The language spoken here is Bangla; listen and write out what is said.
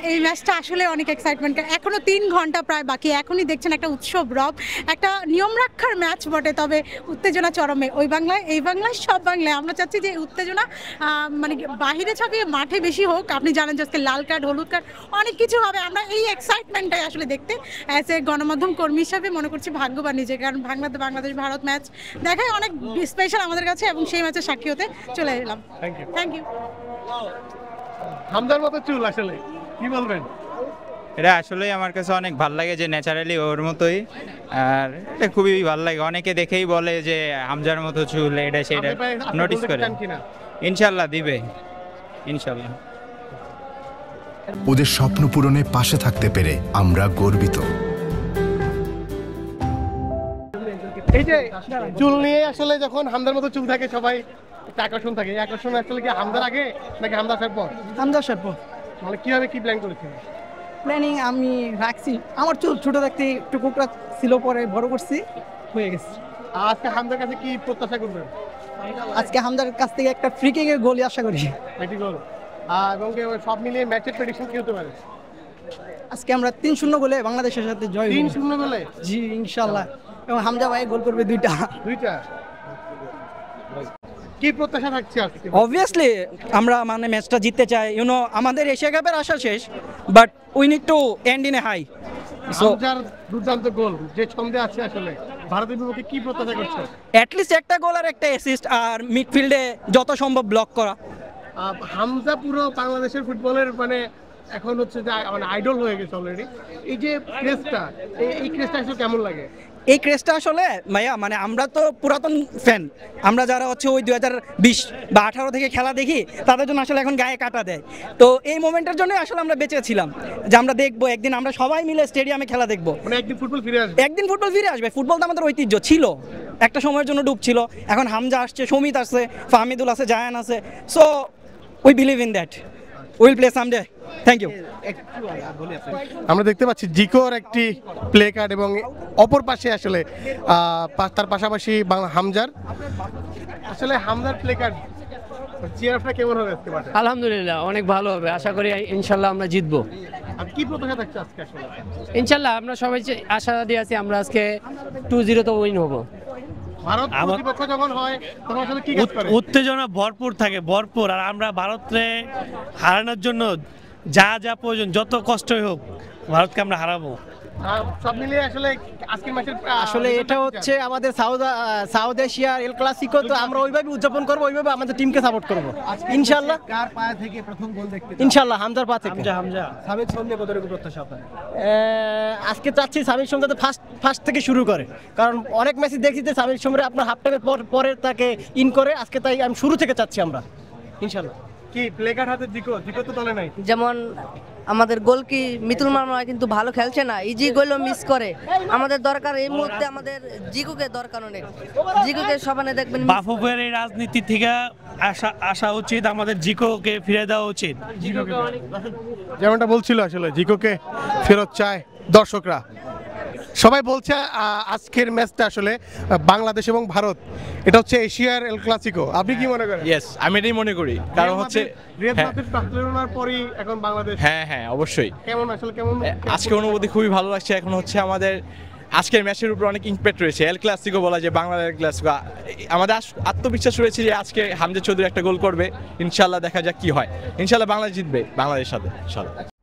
এই ম্যাচটা আসলে অনেক এক্সাইটমেন্ট, এখনো 3 ঘন্টা প্রায় বাকি, এখনই দেখছেন একটা উৎসব রব, একটা নিয়ম রক্ষার ম্যাচ বটে, তবে উত্তেজনা চরমে। ওই বাংলায়, এই বাংলায়, সব বাংলায় আমরা চাচ্ছি যে উত্তেজনা মানে বাহিরে ছাপিয়ে মাঠে বেশি হোক। আপনি জানেন যে আজকে লাল কার্ড, হলুদ কার্ড, অনেক কিছু হবে। আমরা এই এক্সাইটমেন্টটাই আসলে দেখতে অ্যাজ এ গণমাধ্যম কর্মী হিসাবে মনে করছি ভাগ্যবান নিজে, কারণ বাংলাদেশ ভারত ম্যাচ দেখায় অনেক স্পেশাল আমাদের কাছে, এবং সেই ম্যাচের সাক্ষী হতে চলে এলাম। Thank you. হামজার মতো চুল আসলে কি বলবেন? এটা আসলে আমার কাছে অনেক ভালো লাগে যে ন্যাচারালি ওর মতোই, আর এটা খুবই ভালো লাগে। অনেকে দেখেই বলে যে হামজার মতো চুল, এটা সেটা নোটিস করে। ইনশাল্লাহ দিবে, ইনশাল্লাহ। ওদের স্বপ্ন পূরণে পাশে থাকতে পেরে আমরা গর্বিত। এই যে চুল নিয়ে আসলে যখন হামজার মতো চুল থাকে সবাই একটা আকর্ষণ থাকে, এই আকর্ষণ আসলে কি হামজার আগে নাকি হামজা আসার পর? হামজা আসার পর। মানে কিভাবে কি প্ল্যান করেছেন? প্ল্যানিং আমি রাখছি, আমার চুল ছোট থাকতে একটু কোকড়া ছিল, পরে বড় করছি, হয়ে গেছে। আজকে হামজার কাছে কি প্রত্যাশা করবেন? আজকে হামজার কাছ থেকে একটা ফ্রি কিকের গোলই আশা করি। এটি গোল। এবং সব মিলিয়ে ম্যাচের প্রেডিকশন কি হতে পারে? আজকে আমরা 3-0 গোলে বাংলাদেশের সাথে জয়। 3-0 গোলে? জি ইনশাআল্লাহ। এবং হামজা ভাই গোল করবে দুইটা। কি প্রত্যাশা থাকছে আজকে? অবভিয়াসলি আমরা মানে ম্যাচটা জিততে চাই, আমাদের এশিয়া কাপের আশা শেষ, but we need to end in a high. হামজার দুর্দান্ত গোল যে ছন্দে আছে, আসলে ভারতের বিপক্ষে কি প্রত্যাশা করছে? অ্যাটলিস্ট একটা গোল আর একটা অ্যাসিস্ট, আর মিডফিল্ডে যত সম্ভব ব্লক করা। হামজা পুরো বাংলাদেশের ফুটবলের মানে এখন হচ্ছে যে মানে আইডল হয়ে গেছে অলরেডি। এই যে ক্রেজটা, এই ক্রেজটা আসলে কেমন লাগে? এই ক্রেজটা আসলে ভাইয়া মানে আমরা তো পুরাতন ফ্যান, আমরা যারা হচ্ছে ওই 2020 বা 18 থেকে খেলা দেখি, তাদের জন্য আসলে এখন গায়ে কাটা দেয়। তো এই মোমেন্টের জন্য আসলে আমরা বেঁচে ছিলাম যে আমরা দেখবো একদিন, আমরা সবাই মিলে স্টেডিয়ামে খেলা দেখবো, মানে একদিন ফুটবল ফিরে আসবে। একদিন ফুটবল ফিরে আসবে। ফুটবল তো আমাদের ঐতিহ্য ছিল, একটা সময়ের জন্য ডুবছিল, এখন হামজা আসছে, সমিত আসছে, ফাহমিদুল আছে, জায়ান আছে। So we believe in that will play someday. Thank you. আমরা দেখতে পাচ্ছি জিকোর একটি প্লে কার্ড, এবং অপর পাশে আসলে তার পাশাপাশি হামজার, আসলে হামজার প্লে কার্ড চেয়ারটা কেমন হবে আজকে? আলহামদুলিল্লাহ অনেক ভালো হবে, আশা করি ইনশাল্লাহ আমরা জিতবো। আর কি প্রত্যাশা থাকছে আজকে আসলে? ইনশাল্লাহ আমরা সবাই আশা দিয়ে আছি আমরা আজকে 2-0 তো উইন হবো। ভারত প্রতিপক্ষ যখন হয় তখন আসলে কি কাজ করে? উত্তেজনা ভরপুর থাকে, ভরপুর। আর আমরা ভারতকে হারানোর জন্য যা যা প্রয়োজন, যত কষ্টই হোক, ভারতকে আমরা হারাবো। সব মিলিয়ে আসলে আজকের ম্যাচের আসলে এটা হচ্ছে আমাদের সাউথ এশিয়ার এল ক্লাসিকো, তো আমরা ওইভাবে উদযাপন করবো, ওইভাবে আমাদের টিমকে সাপোর্ট করবো ইনশাআল্লাহ। কার পা থেকে প্রথম গোল দেখতে? ইনশাআল্লাহ হামজার পা থেকে। হামজা সামিদ সন্ধ্যে কতটুকু প্রত্যাশা আপনাদের? আজকে চাচ্ছি সামির সঙ্গে ফার্স্ট থেকে শুরু করে, কারণ অনেক ম্যাচই দেখছি যে সামির সঙ্গে আপনার হাফ টাইমের পরে তাকে ইন করে, আজকে তাই আমি শুরু থেকে চাচ্ছি আমরা ইনশাআল্লাহ। কি প্লে কার্ড হাতে জিকো তো দলে নাই? যেমন আমাদের গোল কি মিতুল মামা কিন্তু ভালো খেলছে না, ইজি গোলও মিস করে। আমাদের দরকার এই মুহূর্তে, আমাদের জিকুকে দরকার অনেক, জিকুকে সবানে দেখবেন। বাফুফের এই রাজনীতি থেকে আসা উচিত, আমাদের জিকোকে ফিরে দেওয়া উচিত। যেমনটা বলছিল আসলে জিকোকে ফেরত চায় দর্শকরা, সবাই বলছে। আজকের ম্যাচটা আসলে বাংলাদেশ এবং ভারত, এটা হচ্ছে এশিয়ার এল ক্লাসিকো। আপনি কি মনে করেন? ইয়েস, আমি এটাই মনে করি, কারণ হচ্ছে বার্সেলোনার পরই এখন বাংলাদেশ। হ্যাঁ অবশ্যই। কেমন আজকে অনুভূতি খুবই ভালো লাগছে। এখন হচ্ছে আমাদের আজকের ম্যাচের উপর অনেক ইম্প্যাক্ট রয়েছে, এল ক্লাসিকো বলা যায়, বাংলাদেশ এল ক্লাসিকো। আমাদের আত্মবিশ্বাস রয়েছে যে আজকে হামজা চৌধুরী একটা গোল করবে, ইনশাল্লাহ দেখা যাক কি হয়। ইনশাল্লাহ বাংলাদেশ জিতবে, বাংলাদেশের সাথে ইনশাল্লাহ।